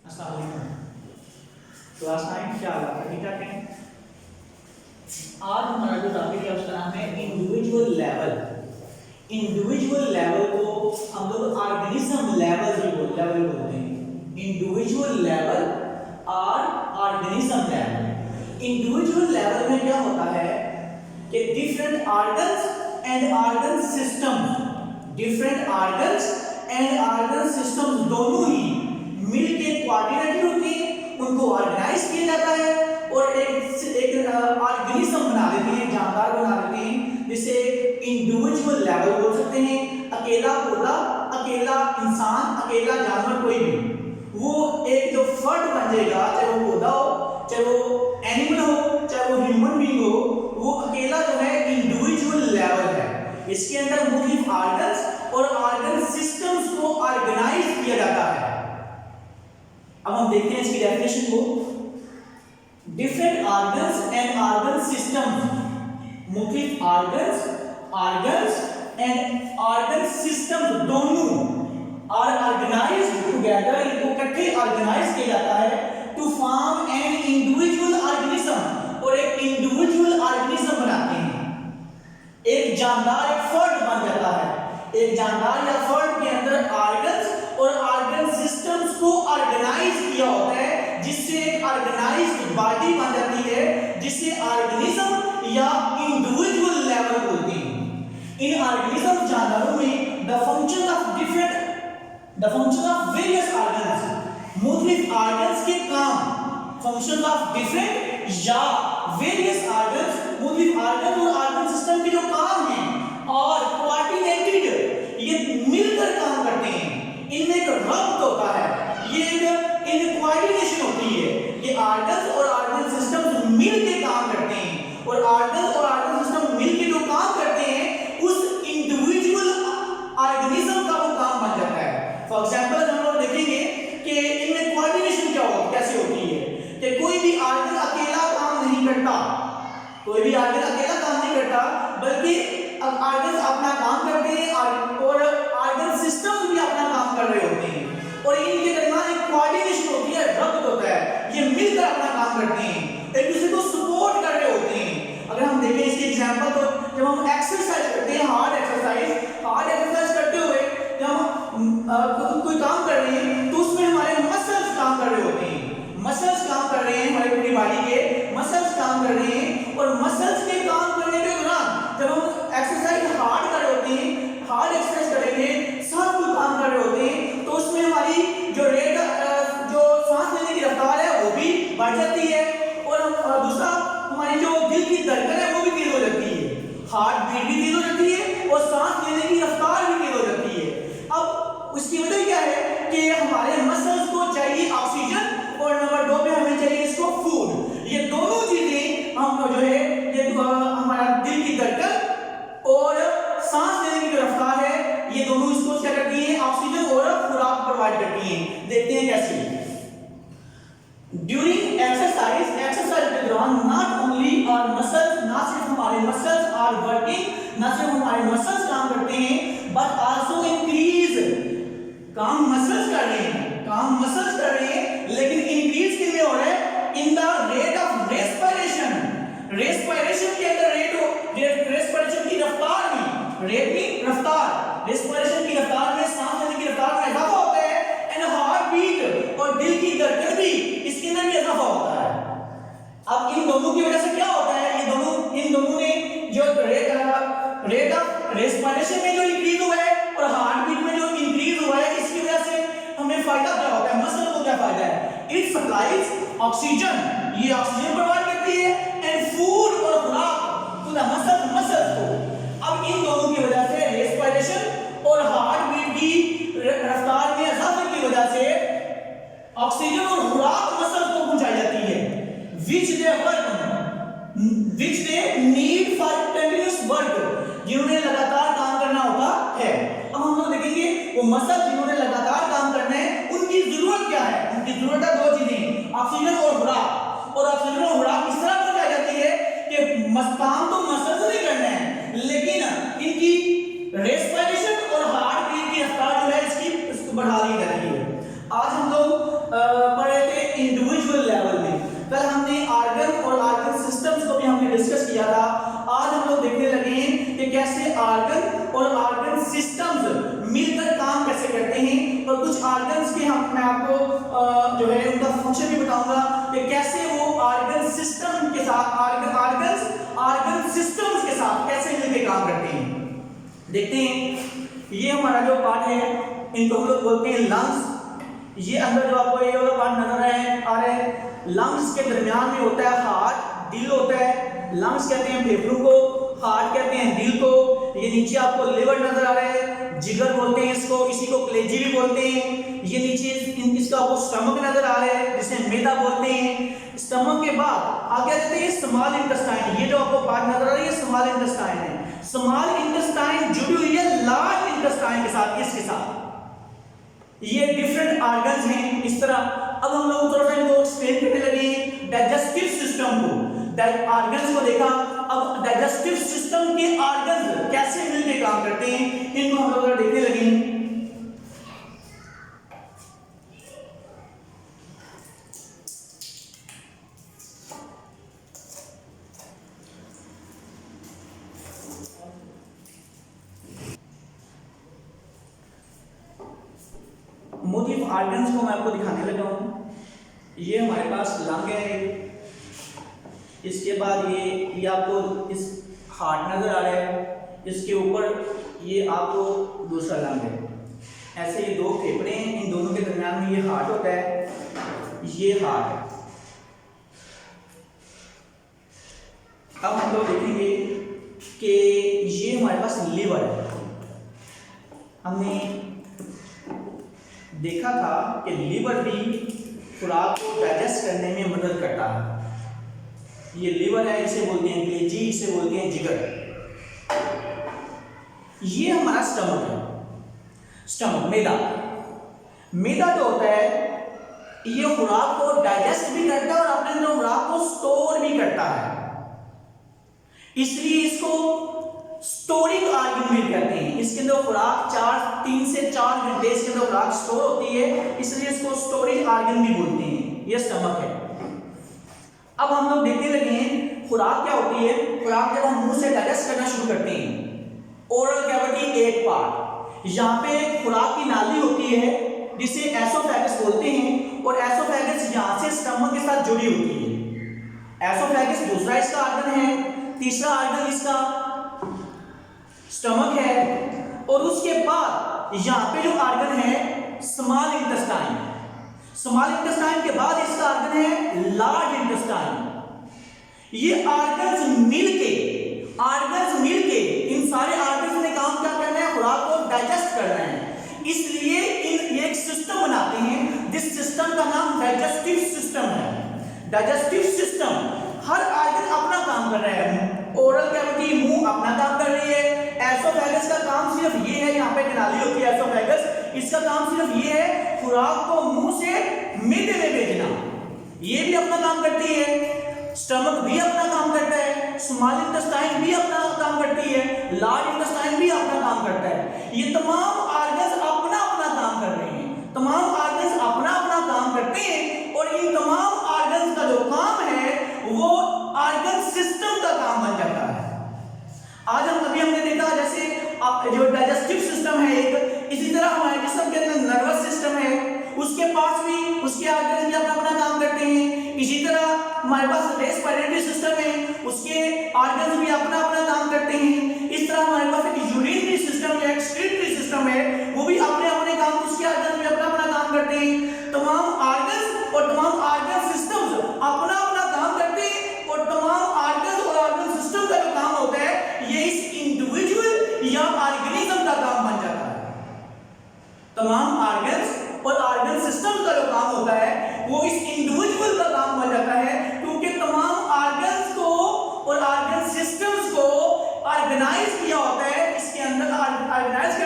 अस्सलाम वालेकुम। क्लास 9 क्या हाल है? ठीक ठाक है। आज हमारा जो टॉपिक है उसका नाम है इंडिविजुअल लेवल। इंडिविजुअल लेवल को हम लोग ऑर्गेनिज्म लेवल बोलते हैं। इंडिविजुअल लेवल और ऑर्गेनिज्म लेवल। इंडिविजुअल लेवल में क्या होता है कि different organs and organ system, different organs and organ systems दोनों ही मिलके कोऑर्डिनेटेड होते हैं, उनको ऑर्गेनाइज किया जाता है और एक ऑर्गेनिज्म बना देते हैं, जानदार बना देते हैं, जिसे इंडिविजुअल लेवल बोल सकते हैं। अकेला पौधा, अकेला इंसान, अकेला जानवर कोई भी वो एक जो फर्द बन जाएगा, चाहे वो पौधा हो, चाहे वो एनिमल हो, चाहे वो ह्यूमन बीइंग हो, वो अकेला जो है इंडिविजुअल लेवल है। इसके अंदर मुख्तलिफ ऑर्गन्स और ऑर्गन सिस्टम्स को ऑर्गेनाइज किया जाता है। अब हम देखते हैं इसकी डेफिनेशन को। Different organs and organ systems, मुख्तलिफ ऑर्गन्स एंड ऑर्गन सिस्टम्स दोनों आर ऑर्गेनाइज्ड टुगेदर, इनको इकट्ठे ऑर्गेनाइज किया जाता है to form an individual organism, और एक इंडिविजुअल ऑर्गेनिज्म बनाते हैं। एक जानदार, एक फर्द बन जाता है। एक जानदार या फर्द के अंदर ऑर्गन्स और ऑर्गन सिस्टम्स को ऑर्गेनाइज किया होता है, जिससे एक ऑर्गेनाइज्ड बॉडी बन जाती है, जिसे ऑर्गेनिज्म या इंडिविजुअल लेवल बोलते हैं। इन ऑर्गेनिज्म जानदारों में the function of various organs, मुख्तलिफ ऑर्गन्स के काम, फंक्शन ऑफ डिफरेंट या वेरियस ऑर्गन्स, मुख्तलिफ ऑर्गन और ऑर्गन सिस्टम के जो काम हैं और कोऑर्डिनेटेड, ये मिलकर काम करते हैं। इनमें एक रब्त होता है, ये एक कोऑर्डिनेशन होती है। ये ऑर्गन्स और ऑर्गन सिस्टम्स मिलकर काम करते हैं, और ऑर्गन्स और ऑर्गन सिस्टम मिलकर जो काम करते हैं उस इंडिविजुअल ऑर्गेनिज्म का वो काम बन जाता है। फॉर एग्जांपल हम लोग देखेंगे कि इनमें कोऑर्डिनेशन क्या होती, कैसे होती है कि कोई भी ऑर्गन अकेला काम नहीं करता, कोई भी ऑर्गन अकेला काम नहीं करता, बल्कि ऑर्गन्स अपना काम करते हैं और ऑर्गन सिस्टम भी अपना काम कर रहे होते हैं, और इनके दरमियान एक कोऑर्डिनेशन होती है, रब्त होता है, ये मिलकर अपना काम करते हैं, एक दूसरे को सपोर्ट कर रहे होते हैं। अगर हम देखें इसके एग्जांपल, तो जब हम एक्सरसाइज करते हैं, हार्ड एक्सरसाइज करते हुए जब हम कोई काम कर रहे हैं, तो उसमें हमारे मसल्स काम कर रहे होते हैं, मसल्स काम कर रहे हैं, हमारी पूरी बॉडी के मसल्स काम कर रहे हैं, और मसल्स के काम करने के दौरान जब हम एक्सरसाइज हार्ड कर रहे होते हैं, हार्ड एक्सरसाइज करेंगे, सब कुछ काम कर रहे होते हैं, तो उसमें हमारी जो सांस लेने की रफ्तार है वो भी बढ़ जाती है, और दूसरा हमारी जो दिल की धड़कन है वो भी तेज हो जाती है, हार्ट बीट भी तेज हो जाती है, और सांस लेने की रफ्तार भी तेज हो जाती है। अब उसकी वजह क्या है कि हमारे मसल्स को चाहिए ऑक्सीजन, और नंबर 2 पे हमें चाहिए इसको फूड। ये दोनों चीजें हम जो है ये हमारा दिल की धड़कन और सांस लेने की जो रफ्तार है, ये दोनों इसको क्या करती हैं, ऑक्सीजन और खुराक प्रोवाइड करती हैं। देखते हैं कैसे। ड्यूरिंग एक्सरसाइज के दौरान नॉट ओनली आवर मसल्स, ना सिर्फ हमारे मसल्स आर वर्किंग, ना सिर्फ हमारे मसल्स काम करते हैं, बट आल्सो इंक्रीज, काम मसल्स कर रहे हैं, लेकिन इंक्रीज किसमें हो रहा है, in the rate of respiration के अंदर रेस्पिरेशन की रफ्तार में, रेस्पिरेशन की रफ्तार में, सांस लेने की रफ्तार में इजाफा होता है, एंड हार्ट बीट और दिल की धड़कन भी इसके अंदर भी इजाफा होता है। अब इन दोनों की वजह से क्या होता है, इन दोनों ने जो रेट ऑफ रेस्पिरेशन में जो इंक्रीज हुआ है और हार्ट बीट में जो इंक्रीज हुआ है, इसकी वजह से हमें फायदा क्या होता है, मसल को क्या फायदा है, इट सप्लाइज ऑक्सीजन, ये ऑक्सीजन प्रोवाइड करती है, एंड फूड और खुराक टू द मसल्स को। अब इन दोनों की वजह से रेस्पिरेशन और हार्ट बीट की रफ्तार में इजाफे की वजह से ऑक्सीजन और खुराक मसल को पहुंचाई जाती है, which they need for continuous work, जिन्होंने लगातार काम करना होता है। अब हम लोग देखेंगे वो मसल जिन्होंने लगातार काम करना है, उनकी जरूरत क्या है, उनकी जरूरत है 2 चीजें, ऑक्सीजन और खुराक। और ऑक्सीजन और खुराक इस तरह पहुंचाई जाती है कि काम तो मसल से नहीं करना है, लेकिन इनकी रेस्पिरेशन और हार्ट बीट की रफ्तार जो है इसको बढ़ा दी जाती है। आज हम लोग फंक्शन भी बताऊंगा कि कैसे वो ऑर्गन सिस्टम के साथ ऑर्गन सिस्टम्स के साथ कैसे मिलकर काम करते हैं। देखते हैं ये हमारा जो पार्ट है इनको हम लोग बोलते हैं लंग्स। ये अंदर जो आपको ये वाला पार्ट नजर आ रहा है, लंग्स के दरमियान में होता है हार्ट, दिल होता है। लंग्स कहते हैं फेफड़ों को, हार्ट कहते हैं दिल को। ये नीचे आपको लिवर नजर आ रहा है, जिगर बोलते हैं इसको, इसी को कलेजी भी बोलते हैं। ये नीचे इसका आपको स्टमक नजर आ रहा है जिसे मैदा बोलते हैं। स्टमक के बाद आगे जाते हैं स्मॉल इंटेस्टाइन। ये जो आपको पार्ट नजर आ रहा है ये स्मॉल इंटेस्टाइन है। स्मॉल इंटेस्टाइन जुड़ी हुई है लार्ज इंटेस्टाइन के साथ, इसके साथ। ये डिफरेंट ऑर्गन्स हैं इस तरह। अब हम लोग थोड़ा सा इनको एक्सप्लेन करने लगे डाइजेस्टिव सिस्टम को, ऑर्गन्स को देखा। अब डाइजेस्टिव सिस्टम के ऑर्गन्स कैसे मिलकर काम करते हैं इनको हम लोग देखने लगे। मोटिव ऑर्गन्स को मैं आपको दिखाने लगा हूँ। ये हमारे पास लंग है, इसके बाद ये आपको इस हार्ट नजर आ रहा है, इसके ऊपर ये आपको दूसरा लंग है। ऐसे ये दो फेफड़े हैं, इन दोनों के दरमियान में ये हार्ट होता है, ये हार्ट है। अब हम लोग देखेंगे कि ये हमारे पास लीवर है। हमने देखा था कि लीवर भी खुराक को डाइजेस्ट करने में मदद करता है। ये लीवर है, इसे बोलते हैं कलेजी, इसे बोलते हैं जिगर। ये हमारा स्टमक है, स्टमक मैदा जो होता है ये खुराक को डाइजेस्ट भी करता है और अपने अंदर खुराक को स्टोर भी करता है, इसलिए इसको स्टोरिंग ऑर्गन भी कहते हैं। इसके अंदर खुराक 3 से 4 घंटे इसके अंदर खुराक स्टोर होती है, इसलिए इसको स्टोरेज ऑर्गन भी बोलते हैं। ये स्टमक है। अब हम लोग देखने लगे हैं खुराक क्या होती है। खुराक जब हम मुंह से डाइजेस्ट करना शुरू करते हैं, ओरल कैविटी एक पार्ट, यहाँ पे खुराक की नाली होती है जिसे एसोफेगस बोलते हैं, और एसोफेगस यहाँ से स्टमक के साथ जुड़ी होती है। एसोफेगस दूसरा इसका ऑर्गन है, तीसरा ऑर्गन इसका स्टमक है, और उसके बाद यहाँ पे जो ऑर्गन है स्मॉल इंटेस्टाइन। स्मॉल इंटेस्टाइन के बाद इसका ऑर्गन है लार्ज इंटेस्टाइन। ये ऑर्गन्स मिलके इन सारे ऑर्गन्स ने काम क्या करना है, खुराक को डाइजेस्ट करना है, इसलिए इन एक सिस्टम बनाते हैं जिस सिस्टम का नाम डाइजेस्टिव सिस्टम है। डाइजेस्टिव सिस्टम, हर ऑर्गन अपना काम कर रहा है। ओरल कैविटी मुंह अपना काम कर रही है, एसोफेगस का काम सिर्फ ये है, यहाँ पे नाली होती है एसोफेगस, इसका काम सिर्फ ये है खुराक को मुंह से मैदे में भेजना, ये भी अपना काम करती है। स्टमक भी अपना काम करता है, स्मॉल इंटेस्टाइन भी अपना काम करती है, लार्ज इंटेस्टाइन भी अपना काम करता है। ये तमाम ऑर्गन्स अपना अपना काम कर रहे हैं, तमाम ऑर्गन्स अपना अपना काम करते हैं, और इन तमाम ऑर्गन्स का जो काम है वो ऑर्गन सिस्टम का काम बन जाता है। आज हमने देखा जैसे जो डाइजेस्टिव सिस्टम है एक, इसी तरह हमारे जिस्म के अंदर नर्वस सिस्टम है, उसके पास भी उसके ऑर्गन्स भी अपना अपना काम करते हैं। इसी तरह हमारे पास रेस्पिरेटरी सिस्टम है, उसके ऑर्गन्स भी अपना अपना काम करते हैं। इस तरह हमारे पास एक यूरिनरी सिस्टम या एक्सक्रीटरी सिस्टम है, वो भी अपने अपने काम, उसके ऑर्गन्स भी अपना अपना काम करते हैं। तमाम ऑर्गन्स और तमाम ऑर्गन सिस्टम्स अपना अपना काम करते हैं, और तमाम ऑर्गन्स और ऑर्गन सिस्टम का जो काम होता है ये इस इंडिविजुअल या ऑर्गेनिज्म का काम बन जाता है। तमाम ऑर्गन्स और ऑर्गन सिस्टम का जो काम होता है वो इस इंडिविजुअल का काम बन जाता है, क्योंकि तमाम ऑर्गन्स को और ऑर्गन सिस्टम्स को ऑर्गेनाइज किया होता है। इसके अंदर ऑर्गेनाइज